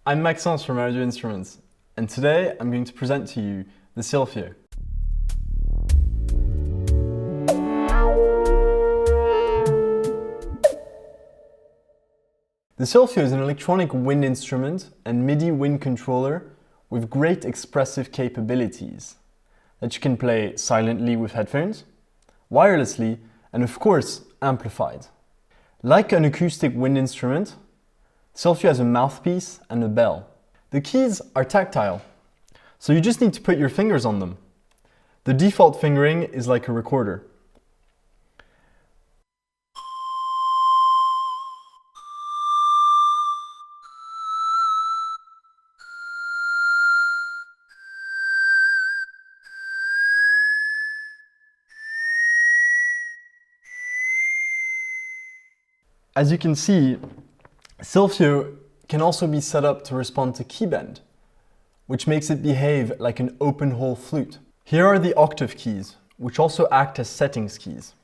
I'm Maxence from Audio Instruments, and today I'm going to present to you the Silphio. The Silphio is an electronic wind instrument and MIDI wind controller with great expressive capabilities that you can play silently with headphones, wirelessly, and of course, amplified. Like an acoustic wind instrument, Silphio has a mouthpiece and a bell. The keys are tactile, so you just need to put your fingers on them. The default fingering is like a recorder. As you can see, Silphio can also be set up to respond to key bend, which makes it behave like an open hole flute. Here are the octave keys, which also act as settings keys.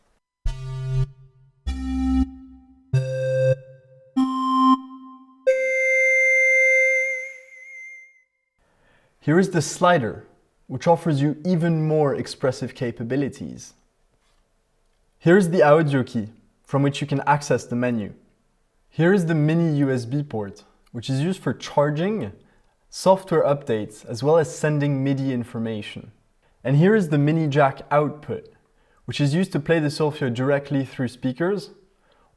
Here is the slider, which offers you even more expressive capabilities. Here is the audio key, from which you can access the menu. Here is the mini USB port, which is used for charging, software updates, as well as sending MIDI information. And here is the mini jack output, which is used to play the Silphio directly through speakers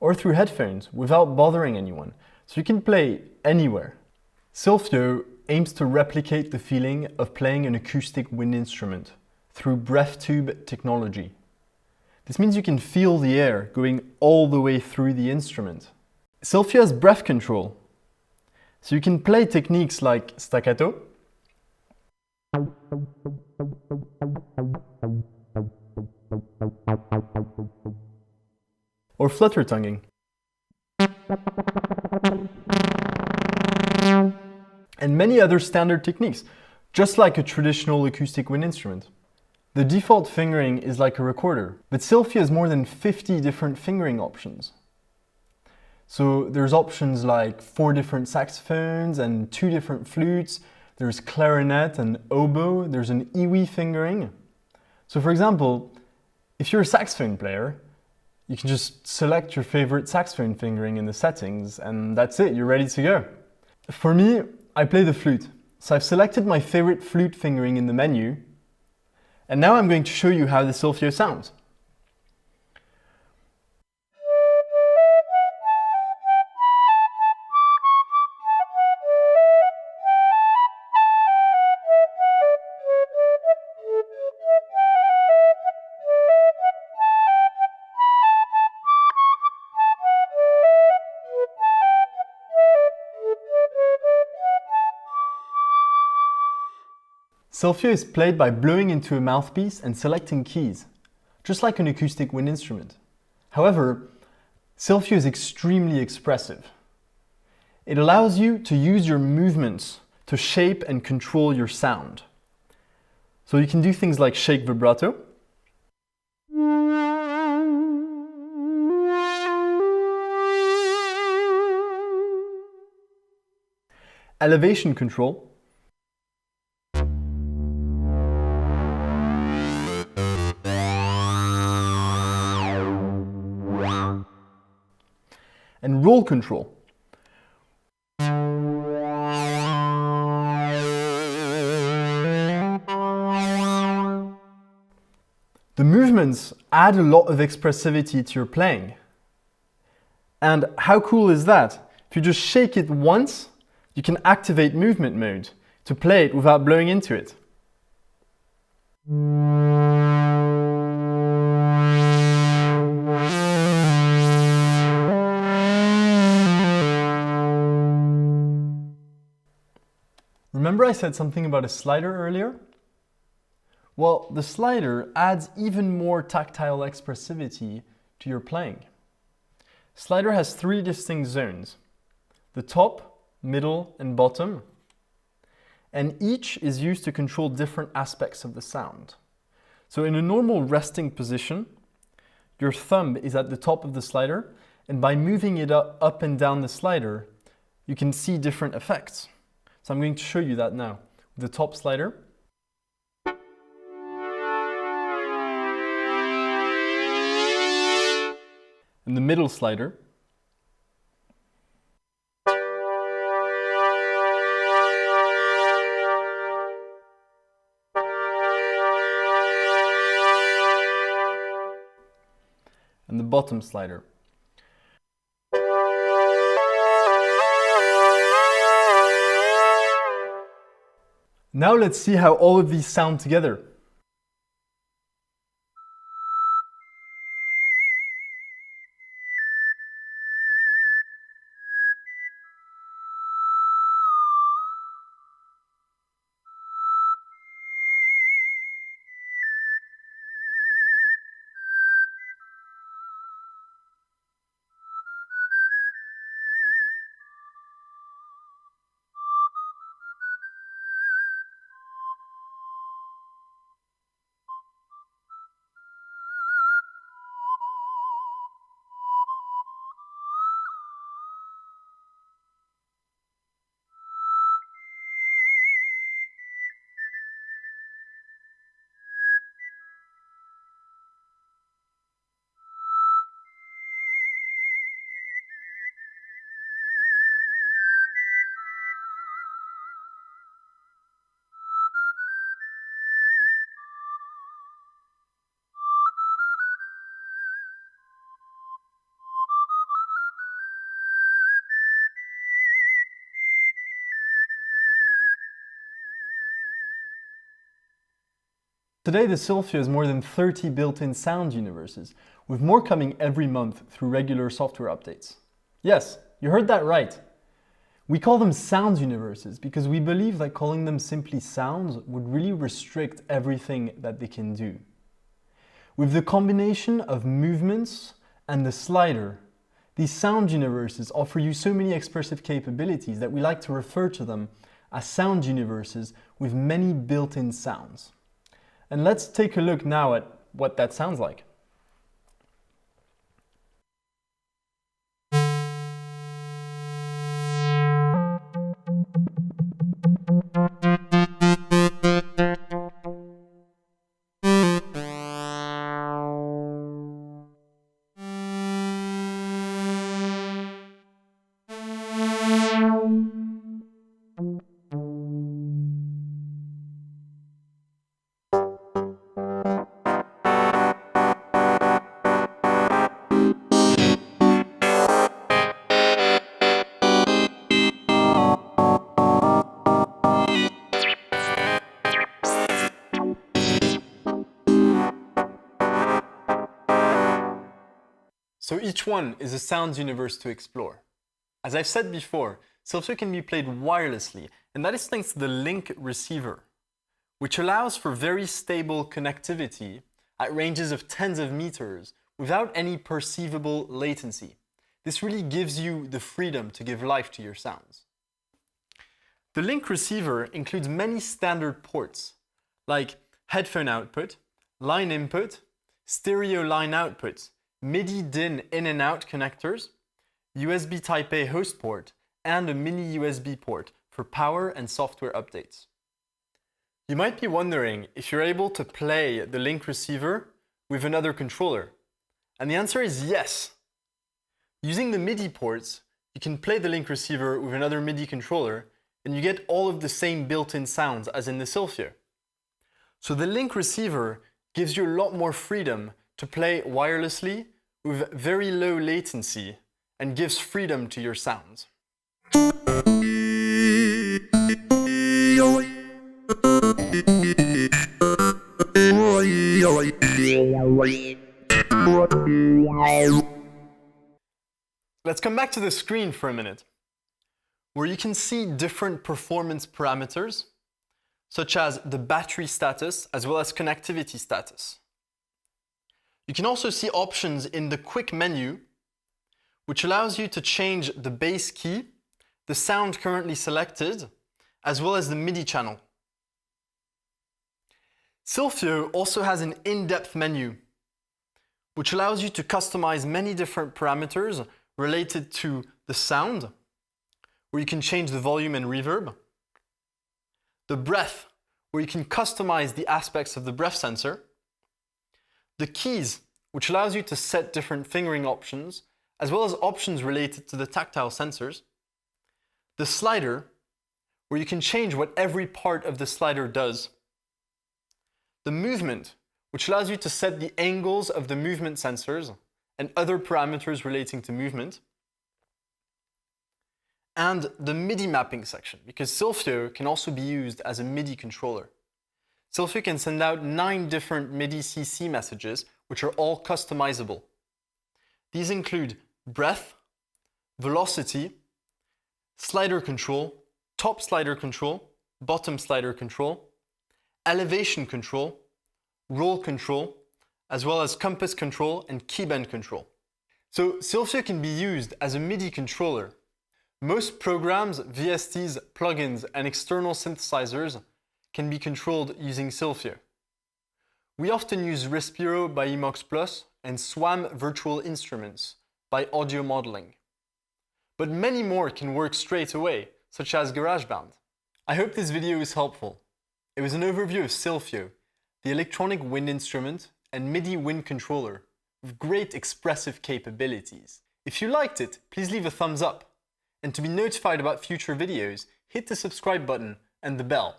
or through headphones without bothering anyone, so you can play anywhere. Silphio aims to replicate the feeling of playing an acoustic wind instrument through breath tube technology. This means you can feel the air going all the way through the instrument. Silphio has breath control, so you can play techniques like staccato, or flutter tonguing, and many other standard techniques, just like a traditional acoustic wind instrument. The default fingering is like a recorder, but Silphio has more than 50 different fingering options. So there's options like 4 different saxophones and 2 different flutes, there's clarinet and oboe, there's an iwi fingering. So for example, if you're a saxophone player, you can just select your favorite saxophone fingering in the settings and that's it, you're ready to go. For me, I play the flute. So I've selected my favorite flute fingering in the menu, and now I'm going to show you how the Silphio sounds. Silphio is played by blowing into a mouthpiece and selecting keys, just like an acoustic wind instrument. However, Silphio is extremely expressive. It allows you to use your movements to shape and control your sound. So you can do things like shake vibrato, elevation control, and roll control. The movements add a lot of expressivity to your playing. And how cool is that? If you just shake it once, you can activate movement mode to play it without blowing into it. Remember I said something about a slider earlier? Well, the slider adds even more tactile expressivity to your playing. Slider has 3 distinct zones: the top, middle, and bottom, and each is used to control different aspects of the sound. So in a normal resting position, your thumb is at the top of the slider, and by moving it up and down the slider, you can see different effects. So I'm going to show you that now. With the top slider, and the middle slider, and the bottom slider. Now let's see how all of these sound together. Today, the Sylphio has more than 30 built-in sound universes, with more coming every month through regular software updates. Yes, you heard that right. We call them sound universes because we believe that calling them simply sounds would really restrict everything that they can do. With the combination of movements and the slider, these sound universes offer you so many expressive capabilities that we like to refer to them as sound universes with many built-in sounds. And let's take a look now at what that sounds like. So each one is a sound universe to explore. As I've said before, Sylphio can be played wirelessly, and that is thanks to the Link receiver, which allows for very stable connectivity at ranges of tens of meters without any perceivable latency. This really gives you the freedom to give life to your sounds. The Link receiver includes many standard ports, like headphone output, line input, stereo line output, MIDI DIN in and out connectors, USB Type-A host port, and a mini USB port for power and software updates. You might be wondering if you're able to play the Link receiver with another controller. And the answer is yes. Using the MIDI ports, you can play the Link receiver with another MIDI controller, and you get all of the same built-in sounds as in the Sylphio. So the Link receiver gives you a lot more freedom to play wirelessly with very low latency and gives freedom to your sounds. Let's come back to the screen for a minute, where you can see different performance parameters, such as the battery status as well as connectivity status. You can also see options in the quick menu, which allows you to change the bass key, the sound currently selected, as well as the MIDI channel. Sylphio also has an in-depth menu, which allows you to customize many different parameters related to the sound, where you can change the volume and reverb, the breath, where you can customize the aspects of the breath sensor, the keys, which allows you to set different fingering options, as well as options related to the tactile sensors, the slider, where you can change what every part of the slider does, the movement, which allows you to set the angles of the movement sensors and other parameters relating to movement, and the MIDI mapping section, because Silphio can also be used as a MIDI controller. Silphio can send out 9 different MIDI CC messages, which are all customizable. These include breath, velocity, slider control, top slider control, bottom slider control, elevation control, roll control, as well as compass control and key bend control. So Silphio can be used as a MIDI controller. Most programs, VSTs, plugins, and external synthesizers can be controlled using Silphio. We often use Respiro by Imox Plus and SWAM Virtual Instruments by Audio Modeling. But many more can work straight away, such as GarageBand. I hope this video was helpful. It was an overview of Silphio, the electronic wind instrument and MIDI wind controller with great expressive capabilities. If you liked it, please leave a thumbs up. And to be notified about future videos, hit the subscribe button and the bell.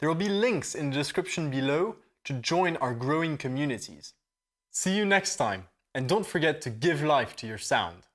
There will be links in the description below to join our growing communities. See you next time, and don't forget to give life to your sound.